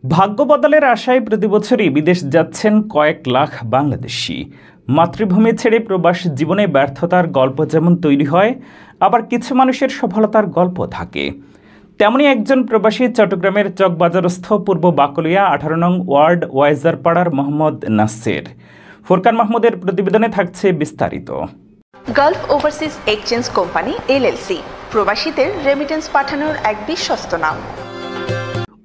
ভাগ্য বদলের আশায় প্রতিবছরই বিদেশ যাচ্ছেন কয়েক লাখ বাংলাদেশি। মাতৃভূমি ছেড়ে প্রবাস জীবনে ব্যর্থতার গল্প যেমন তৈরি হয়, আবার কিছু মানুষের সফলতার গল্প থাকে। তেমনি একজন প্রবাসী চট্টগ্রামের চকবাজারস্থ পূর্ব বাকলিয়া 18 নং ওয়ার্ড ওয়াইজারপাড়ার মোহাম্মদ নাসের। ফোরকান মাহমুদের প্রতিবেদনে থাকছে বিস্তারিত। Gulf overseas exchange company LLC প্রবাসীদের রেমিটেন্স পাঠানোর এক বিশ্বস্ত নাম।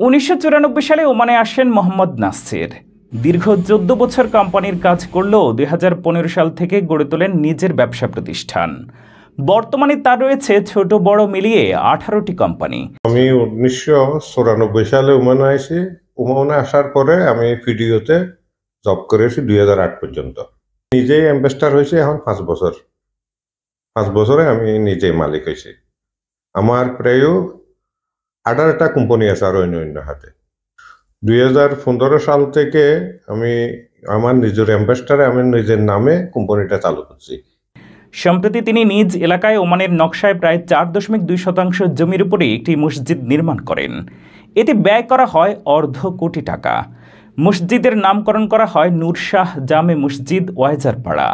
1994 সালে ওমানে আসেন মোহাম্মদ নাসের। দীর্ঘ 14 বছর কোম্পানির কাজ করলেও 2015 সাল থেকে গড়ে তোলেন নিজের ব্যবসা প্রতিষ্ঠান। বর্তমানে তার রয়েছে ছোট বড় মিলিয়ে 18টি কোম্পানি। আমি 1994 সালে ওমানে আসি। ওমানে আসার পরে আমি ভিডিওতে জব করেছি 2008 পর্যন্ত। নিজেই ইনভেস্টার হয়েছি এখন 5 বছর। 5 বছরে আমি নিজেই মালিক হয়েছি। আমার প্রায় 18টা কোম্পানি আছে আর অন্য হাতে। 2015 সাল থেকে আমি আমার নিজের ইনভেস্টারে আমি নিজের নামে কোম্পানিটা চালু করছি। সম্প্রতি তিনি নিজ এলাকায় ওমানের নকশায় প্রায় 4.2 শতাংশ জমির উপরে একটি মসজিদ নির্মাণ করেন। এতে ব্যয় করা হয় $250 কোটি টাকা। মসজিদের নামকরণ করা হয় নূর শাহ জামে মসজিদ ওয়াইজারপাড়া।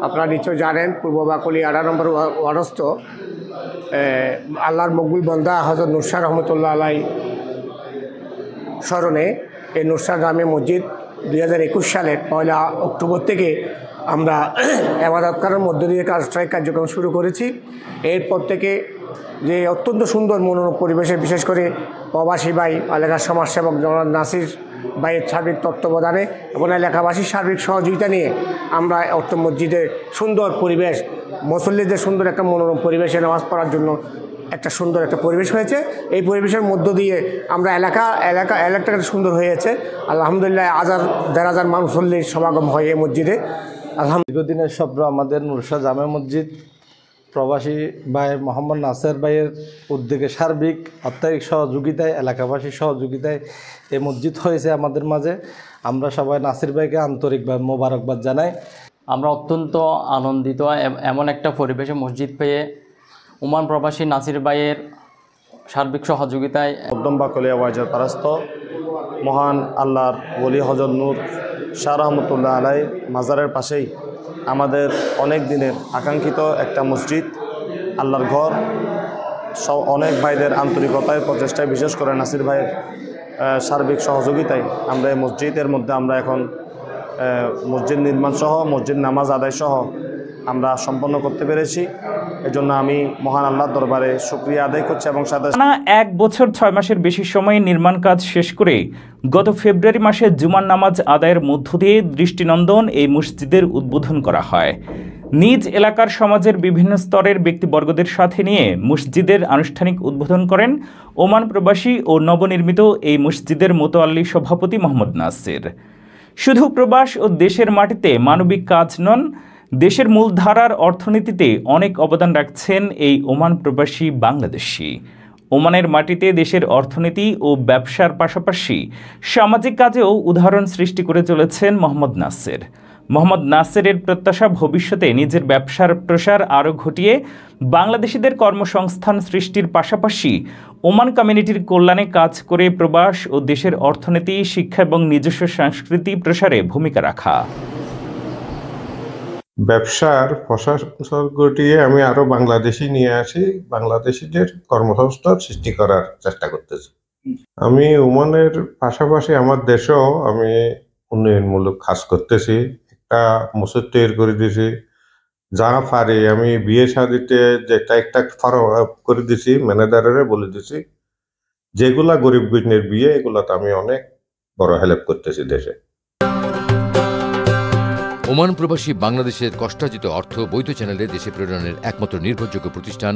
আপনারা নিশ্চয় জানেন পূর্ব বাকলিয়া 18 নম্বর ওয়ারস্থ আল্লাহর মকবুল বন্দা হযরত নূর শাহ রহমতুল্লাহ আলাই স্মরণে এই নূর শাহ জামে মসজিদ 2021 সালের 1 অক্টোবর থেকে আমরা ইবাদত করার মধ্য দিয়ে কার্যক্রম শুরু করেছি। এরপর থেকে যে অত্যন্ত সুন্দর মনোরম পরিবেশে বিশেষ করে প্রবাসী ভাই এলাকার সমাজসেবক জনাব নাসির ভাইয়ের সার্বিক তত্ত্বাবধানে এবং এলাকাবাসীর সার্বিক সহযোগিতা নিয়ে আমরা অর্থ মসজিদে সুন্দর পরিবেশ, মুসল্লিদের সুন্দর একটা মনোরম পরিবেশে নামাজ পড়ার জন্য একটা সুন্দর একটা পরিবেশ হয়েছে। এই পরিবেশের মধ্য দিয়ে আমরা এলাকাটা সুন্দর হয়েছে। আলহামদুলিল্লাহ 1000 মুসল্লির সমাগম হয় এই মসজিদে। দীর্ঘদিনের স্বপ্ন আমাদের নূর শাহ জামে মসজিদ প্রবাসী ভাই মোহাম্মদ নাসের ভাইয়ের উদ্যোগে সার্বিক আর্থিক সহযোগিতায় এলাকাবাসীর সহযোগিতায় এই মসজিদ হয়েছে আমাদের মাঝে। আমরা সবাই নাসির ভাইকে আন্তরিকভাবে মোবারকবাদ জানাই। আমরা অত্যন্ত আনন্দিত এমন একটা পরিবেশে মসজিদ পেয়ে ওমান প্রবাসী নাসির ভাইয়ের সার্বিক সহযোগিতায়। মধ্যম বাকলিয়া ওয়াইজারপাড়াস্থ মহান আল্লাহর ওলি হযরত নূর শাহ রহমতুল্লাহ আলাই মাজারের পাশেই আমাদের অনেক দিনের আকাঙ্ক্ষিত একটা মসজিদ, আল্লাহর ঘর। অনেক ভাইদের আন্তরিকতায় প্রচেষ্টায়, বিশেষ করে নাসির ভাইয়ের সার্বিক সহযোগিতায় আমরা এই মসজিদের মধ্যে আমরা এখন মসজিদ নির্মাণ সহ মসজিদ নামাজ আদায় সহ আমরা সম্পন্ন করতে পেরেছি। এজন্য আমি মহান আল্লাহর দরবারে শুকরিয়া আদায় করছি। এবং সাথে 1 বছর 6 মাসের বেশি সময়ে নির্মাণ কাজ শেষ করে গত ফেব্রুয়ারি মাসে জুমার নামাজ আদায়ের মধ্য দিয়ে দৃষ্টিনন্দন এই মসজিদের উদ্বোধন করা হয়। নিজ এলাকার সমাজের বিভিন্ন স্তরের ব্যক্তিবর্গদের সাথে নিয়ে মসজিদের আনুষ্ঠানিক উদ্বোধন করেন ওমান প্রবাসী ও নবনির্মিত এই মসজিদের মোতাল্লি সভাপতি মোহাম্মদ নাসের। শুধু প্রবাস ও দেশের মাটিতে মানবিক কাজ নন, দেশের মূলধারার অর্থনীতিতে অনেক অবদান রাখছেন এই ওমান প্রবাসী বাংলাদেশি। ওমানের মাটিতে দেশের অর্থনীতি ও ব্যবসার পাশাপাশি সামাজিক কাজেও উদাহরণ সৃষ্টি করে চলেছেন মোহাম্মদ নাসের। মোহাম্মদ নাসেরের প্রত্যাশা ভবিষ্যতে নিজের ব্যবসার প্রসার আরও ঘটিয়ে বাংলাদেশিদের কর্মসংস্থান সৃষ্টির পাশাপাশি ওমান কমিউনিটির কল্যাণে কাজ করে প্রবাস ও দেশের অর্থনীতি, শিক্ষা এবং নিজস্ব সংস্কৃতি প্রসারে ভূমিকা রাখা। ব্যবসার প্রসার ঘটিয়ে আমি আরো বাংলাদেশি নিয়ে আসি, বাংলাদেশিদের কর্মসংস্থান সৃষ্টি করার চেষ্টা করতেছি। আমি ওমানের পাশাপাশি আমার দেশেও আমি উন্নয়নমূলক কাজ করতেছি। একটা মসজিদ তৈরি করে দিয়েছি, যা পারি আমি বিয়ে শাদিতে যেটা একটা করে দিছি, ম্যানেজারে বলে দিছি যেগুলা গরিব গুজনের বিয়ে এগুলাতে আমি অনেক বড় হেল্প করতেছি দেশে। ওমান প্রবাসী বাংলাদেশের কষ্টার্জিত অর্থ বৈধ চ্যানেলে দেশে প্রেরণের একমাত্র নির্ভরযোগ্য প্রতিষ্ঠান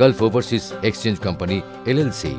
Gulf overseas exchange company LLC.